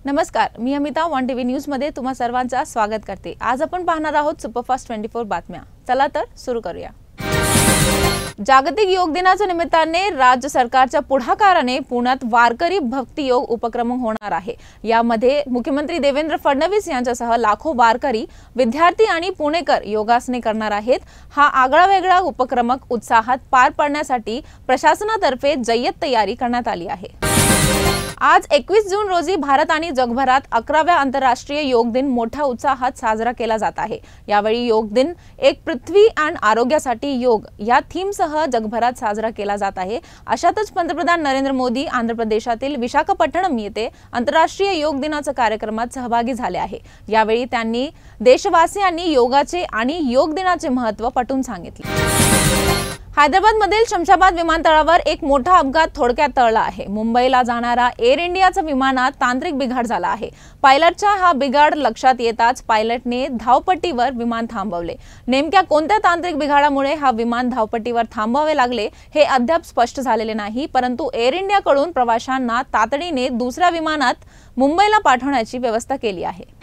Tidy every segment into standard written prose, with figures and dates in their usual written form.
नमस्कार, मी Amita one TV news मध्ये तुम्हा सर्वांचं स्वागत करते। आज आपण पाहणार आहोत सुपरफास्ट 24 बातम्या। चला तर सुरू करूया। जागतिक योग दिनाच्या निमित्ताने राज्य सरकारच्या पुढाकाराने पुण्यात वारकरी भक्ती योग उपक्रम होणार आहे। यामध्ये मुख्यमंत्री देवेंद्र फडणवीस यांच्यासह लाखो वारकरी, विद्यार्थी आणि पुणेकर योगासने करणार आहेत। हा आगळावेगळा उपक्रम उत्साहात पार पाडण्यासाठी प्रशासनातर्फे जय्यत तयारी करण्यात आली आहे। आज 21 जून रोजी भारत आणि जगभरात 11व्या आंतरराष्ट्रीय योग दिन मोठ्या उत्साहात साजरा केला जात आहे। यावेळी योग दिन एक पृथ्वी आणि आरोग्यासाठी योग या थीमसह जगभरात साजरा केला जात आहे। अशातच पंतप्रधान नरेंद्र मोदी आंध्र प्रदेशातील विशाखापट्टणम येथे आंतरराष्ट्रीय योग दिनाच्या कार्यक्रमात सहभागी झाले आहे। यावेळी त्यांनी देशवासियांनी योगाचे आणि योग दिनाचे महत्त्व पटवून सांगितले। हैदराबादमधील शमशाबाद विमानतळावर एक मोठा अपघात थोडक्यात टळला आहे। मुंबईला जाणारा एअर इंडियाचा विमानात तांत्रिक बिघाड झाला आहे। पायलटचा हा बिघाड लक्षात येताच पायलटने धावपट्टीवर विमान थांबवले। नेमक्या कोणत्या तांत्रिक बिघाडामुळे हा विमान धावपट्टीवर थांबवावे लागले हे अद्याप स्पष्ट झालेले नाही, परंतु एअर इंडियाकडून प्रवाशांना तातडीने दुसऱ्या विमानात मुंबईला पाठवण्याची व्यवस्था केली आहे।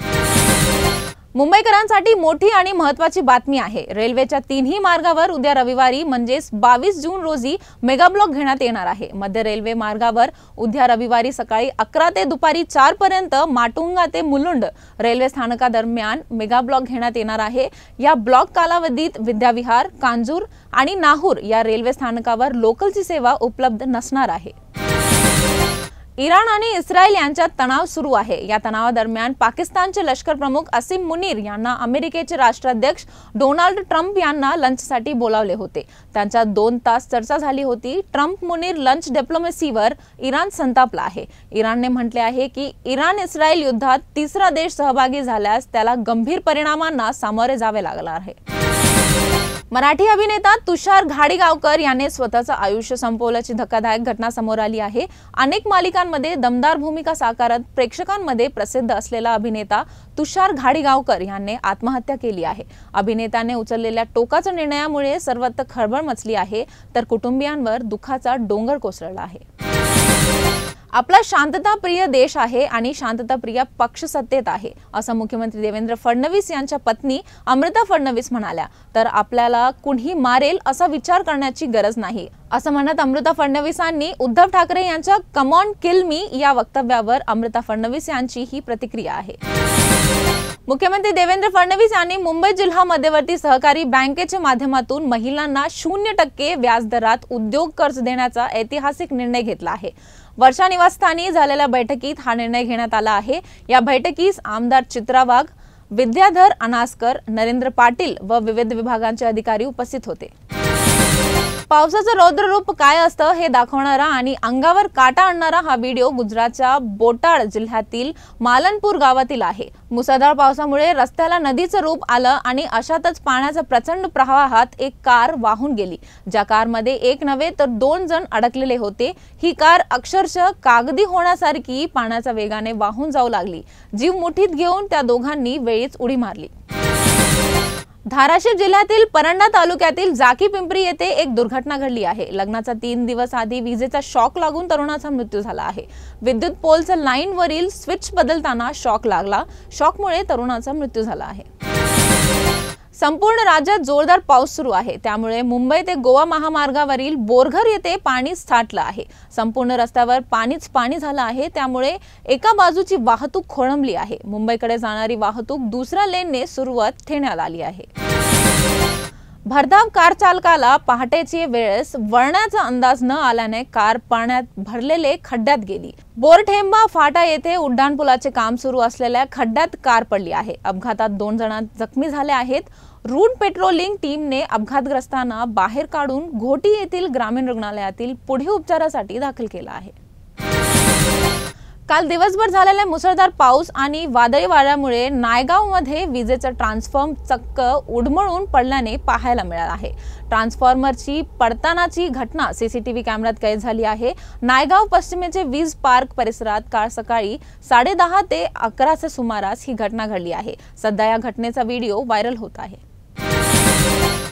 मुंबईकरांसाठी मोठी आणि महत्त्वाची बातमी आहे। रेल्वेच्या तिन्ही मार्गावर उद्या रविवारी म्हणजे 22 जून रोजी मेगा ब्लॉक घेण्यात येणार आहे। मध्य रेल्वे मार्गावर उद्या रविवारी सकाळी 11 ते दुपारी 4 पर्यंत माटुंगा ते मुलुंड रेल्वे स्थानकादरम्यान मेगा ब्लॉक घेण्यात येणार आहे। या ब्लॉक कालावधीत विद्याविहार, कांजूर आणि नाहूर या रेल्वे स्थानकावर लोकलची सेवा उपलब्ध नसणार आहे। इराण आणि इस्रायल यांच्यात तणाव सुरू आहे। या तणावादरम्यान पाकिस्तानचे लष्कर प्रमुख असीम मुनीर यांना अमेरिकेचे राष्ट्राध्यक्ष डोनाल्ड ट्रम्प यांना लंचसाठी बोलावले होते। त्यांच्यात 2 तास चर्चा झाली होती। ट्रम्प मुनीर लंच डिप्लोमसीवर इराण संतापला आहे। इराणने म्हटले आहे की इराण इस्रायल युद्धात तिसरा देश सहभागी झाल्यास त्याला गंभीर परिणामांना सामोरे जावे लागणार आहे। मराठी अभिनेता तुषार घाडीगावकर याने स्वतःचं आयुष्य संपवल्याची धक्कादायक घटना समोर आली आहे। अनेक मालिकांमध्ये दमदार भूमिका साकारत प्रेक्षकांमध्ये प्रसिद्ध असलेला अभिनेता तुषार घाडीगावकर याने आत्महत्या केली आहे। अभिनेत्याने उचललेल्या टोकाच्या निर्णयामुळे सर्वत्र खळबळ मचली आहे, तर कुटुंबियांवर दुःखाचा डोंगर कोसळला आहे। आपला शांतताप्रिय देश आहे आणि शांतताप्रिय पक्ष सत्तेत आहे, असं मुख्यमंत्री देवेंद्र फडणवीस यांच्या पत्नी अमृता फडणवीस म्हणाल्या। तर आपल्याला कुणी मारेल असा विचार करण्याची गरज नाही, असं म्हणत अमृता फडणवीसांनी उद्धव ठाकरे यांच्या कम ऑन किल मी या वक्तव्यावर अमृता फडणवीस यांची ही प्रतिक्रिया आहे। मुख्यमंत्री देवेंद्र फडणवीस यांनी मुंबई जिल्हा मध्यवर्ती सहकारी बँकेच्या माध्यमातून महिलांना 0% व्याजदरात उद्योग कर्ज देण्याचा ऐतिहासिक निर्णय घेतला आहे। वर्षा निवासस्थानी झालेल्या बैठकीत हा निर्णय घेण्यात आला आहे। या बैठकीस आमदार चित्रा वाघ, विद्याधर अनासकर, नरेंद्र पाटील व विविध विभागांचे अधिकारी उपस्थित होते। पावसाचं रौद्र रूप काय असतं हे दाखवणारा आणि अंगावर काटा आणणारा हा व्हिडिओ गुजरातच्या बोटाड जिल्ह्यातील मालनपूर गावातील आहे। मुसळधार पावसामुळे रस्त्याला नदीचं रूप आलं आणि अशातच पाण्याच्या प्रचंड प्रवाहात एक कार वाहून गेली। ज्या कारमध्ये एक नव्हे तर 2 जण अडकलेले होते। ही कार अक्षरशः कागदी होण्यासारखी पाण्याच्या वेगाने वाहून जाऊ लागली। जीव मुठीत घेऊन त्या दोघांनी वेळीच उडी मारली। धाराशिव जिल्ह्यातील परंडा तालुक्यातील जाकी पिंपरी येथे एक दुर्घटना घडली आहे। लग्नाचा 3 दिवस आधी विजेचा शॉक लागून तरुणाचा मृत्यू झाला आहे। विद्युत पोलच्या लाईनवरील स्विच बदलताना शॉक लागला। शॉकमुळे तरुणाचा मृत्यू झाला आहे। संपूर्ण राज्यात जोरदार पाऊस सुरू आहे, त्यामुळे मुंबई ते गोवा महामार्गावरील बोरघर येथे पाणी साठलं आहे। संपूर्ण रस्त्यावर पाणीच पाणी झालं आहे, त्यामुळे एका बाजूची वाहतूक खोळंबली आहे। मुंबईकडे जाणारी वाहतूक दुसऱ्या लेनने सुरुवात ठेवण्यात आली आहे। भरधाव कार चालकाला पहाटेच्या वेळेस वळणाचा अंदाज न आल्याने कार पाण्यात भरलेले खड्ड्यात गेली। बोरठेंबा फाटा येथे उड्डाणपुलाचे काम सुरू असलेल्या खड्ड्यात कार पडली आहे। अपघातात 2 जण जखमी झाले आहेत। रूट पेट्रोलिंग टीमने अपघातग्रस्तांना बाहेर काढून घोटी येथील ग्रामीण रुग्णालयातील पुढील उपचारासाठी दाखल केला आहे। काल दिवसभर झालेल्या मुसळधार पाऊस आणि वादळी वाऱ्यामुळे नायगावमध्ये विजेचा ट्रान्सफॉर्म चक्क उडमळून पडल्याने पाहायला मिळाला आहे। ट्रान्सफॉर्मरची पडतानाची घटना सीसीटीव्ही कॅमेऱ्यात कैद झाली आहे। नायगाव पश्चिमेचे वीज पार्क परिसरात काल सकाळी 10:30 ते 11च्या सुमारास ही घटना घडली आहे। सध्या या घटनेचा व्हिडिओ व्हायरल होत आहे।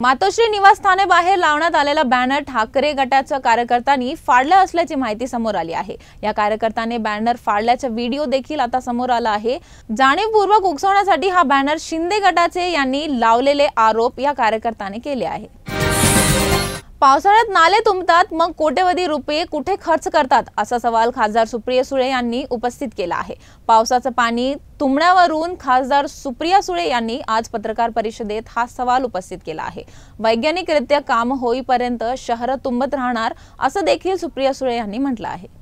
मातोश्री निवासस्थाने बाहेर लावण्यात आलेला बॅनर ठाकरे गटाच्या कार्यकर्त्यांनी फाडला असल्याची माहिती समोर आली आहे। या कार्यकर्त्याने बॅनर फाडल्याचा व्हिडिओ देखील आता समोर आला आहे। जाणीवपूर्वक उकसवण्यासाठी हा बॅनर शिंदे गटाचे यांनी लावलेले आरोप या कार्यकर्त्याने केले आहे। पावसाळ्यात नाले तुंबतात, मग कोट्यवधी रुपये कुठे खर्च करतात असा सवाल खासदार सुप्रिया सुळे यांनी उपस्थित केला आहे। पावसाचं पाणी तुंबण्यावरून खासदार सुप्रिया सुळे यांनी आज पत्रकार परिषदेत हा सवाल उपस्थित केला आहे। वैज्ञानिकरित्या काम होईपर्यंत शहर तुंबत राहणार असं देखील सुप्रिया सुळे यांनी म्हटलं आहे।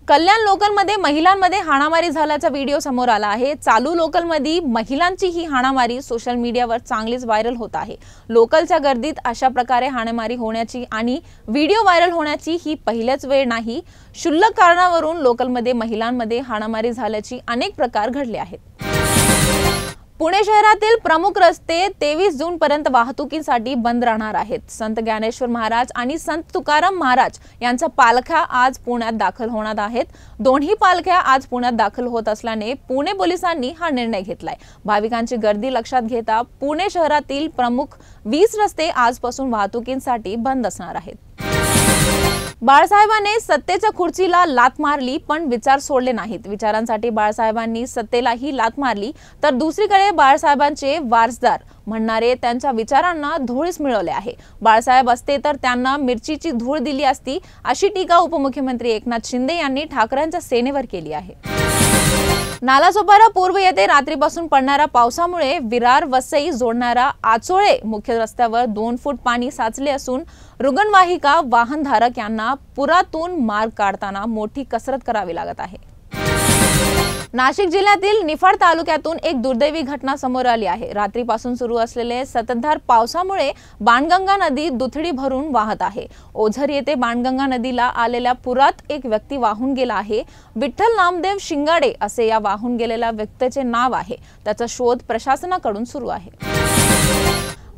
कल्याण लोकलमध्ये महिलांमध्ये हाणामारी झाल्याचा व्हिडिओ समोर आला आहे। चालू लोकलमध्ये महिलांची ही हाणामारी सोशल मीडियावर चांगलीच व्हायरल होत आहे। लोकलच्या गर्दीत अशा प्रकारे हाणामारी होण्याची आणि व्हिडिओ व्हायरल होण्याची ही पहिलीच वेळ नाही। क्षुल्लक कारणावरून लोकलमध्ये महिलांमध्ये हाणामारी झाल्याची अनेक प्रकार घडले आहेत। पुणे शहरातील प्रमुख रस्ते 23 जून पर्यंत वाहतुकीसाठी बंद राहणार आहेत। संत ज्ञानेश्वर महाराज आणि संत तुकाराम महाराज यांच्या पालख्या आज पुण्यात दाखल होणार आहेत। दोन्ही पालख्या आज पुण्यात दाखल होत असल्याने पुणे पोलिसांनी हा निर्णय घेतलाय। भाविकांची गर्दी लक्षात घेता पुणे शहरातील प्रमुख 20 रस्ते आजपासून वाहतुकीसाठी बंद असणार आहेत। बाळासाहेबांनी सत्तेच्या खुर्चीला लात मारली पण विचार सोडले नाहीत। विचारांसाठी बाळासाहेबांनी सत्तेलाही लात मारली तर दुसरीकडे बाळासाहेबांचे वारसदार म्हणणारे त्यांच्या विचारांना धूळच मिळवले आहे। बाळासाहेब असते तर त्यांना मिरचीची धूळ दिली असती अशी टीका उपमुख्यमंत्री एकनाथ शिंदे यांनी ठाकरेंच्या सेनेवर केली आहे। नालासोपारा पूर्व येथे रात्रीपासून पडणाऱ्या पावसामुळे विरार वसई जोडणारा आचोळे मुख्य रस्त्यावर 2 फूट पाणी साचले असून रुग्णवाहिका वाहनधारक यांना पुरातून मार्ग काढताना मोठी कसरत करावी लागत आहे। नाशिक जिल्ह्यातील निफाड तालुक्यातून एक दुर्दैवी घटना समोर आली आहे। रात्रीपासून सुरू असलेले संततधार पावसामुळे बाणगंगा नदी दुथडी भरून वाहत आहे। ओझर येथे बाणगंगा नदीला आलेल्या पुरात एक व्यक्ती वाहून गेला आहे। विठ्ठल नामदेव शिंगाडे असे या वाहून गेलेल्या व्यक्तीचे नाव आहे। त्याचा शोध प्रशासनाकडून सुरू आहे।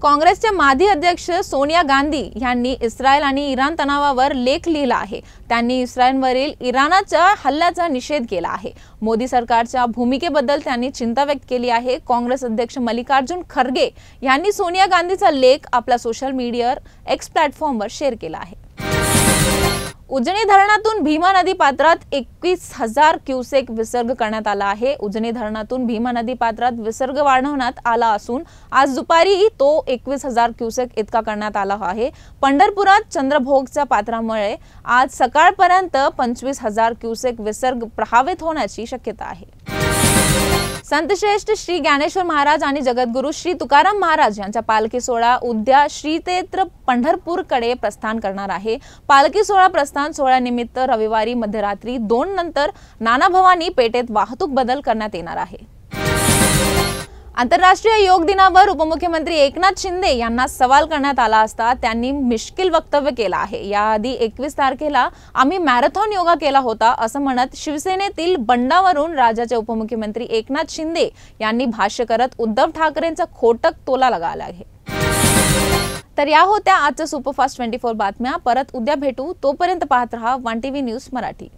काँग्रेसचे माजी अध्यक्ष सोनिया गांधी यांनी इस्रायल आणि इराण तणावावर लेख लिहिला आहे। त्यांनी इस्रायलवरील इराणच्या हल्ल्याचा निषेध केला आहे। मोदी सरकारच्या भूमिकेबद्दल त्यांनी चिंता व्यक्त केली आहे। काँग्रेस अध्यक्ष मल्लिकार्जुन खरगे यांनी सोनिया गांधीचा लेख आपल्या सोशल मीडियावर एक्स प्लॅटफॉर्मवर शेअर केला आहे। उजनी धरणातून भीमा नदी पात्रात 21,000 क्युसेक विसर्ग करण्यात आला आहे। उजनी धरणातून भीमा नदी पात्रात विसर्ग वाढवण्यात आला असून आज दुपारी तो 21,000 क्युसेक इतका करण्यात आला आहे। पंढरपुरात चंद्रभोगच्या पात्रामुळे आज सकाळपर्यंत 25,000 क्युसेक विसर्ग प्रभावित होण्याची शक्यता आहे। संतश्रेष्ठ श्री ज्ञानेश्वर महाराज आणि जगद्गुरू श्री तुकाराम महाराज यांचा पालखी सोहळा उद्या श्री क्षेत्र पंढरपूरकडे प्रस्थान करणार आहे। पालखी सोहळा प्रस्थान सोहळ्यानिमित्त रविवारी मध्यरात्री 2 नंतर नाना भवानी पेठेत वाहतूक बदल करण्यात येणार आहे। आंतरराष्ट्रीय योग दिनावर उपमुख्यमंत्री एकनाथ शिंदे यांना सवाल करण्यात आला असता त्यांनी मिश्किल वक्तव्य केलं आहे। याआधी 21 तारखेला आम्ही मॅरेथॉन योगा केला होता असं म्हणत शिवसेनेतील बंडावरून राज्याचे उपमुख्यमंत्री एकनाथ शिंदे यांनी भाष्य करत उद्धव ठाकरेंचा खोटक तोला लगावला आहे। तर या होत्या आजच्या सुपरफास्ट 24 बातम्या। परत उद्या भेटू, तोपर्यंत पाहत रहा वन टीव्ही न्यूज मराठी।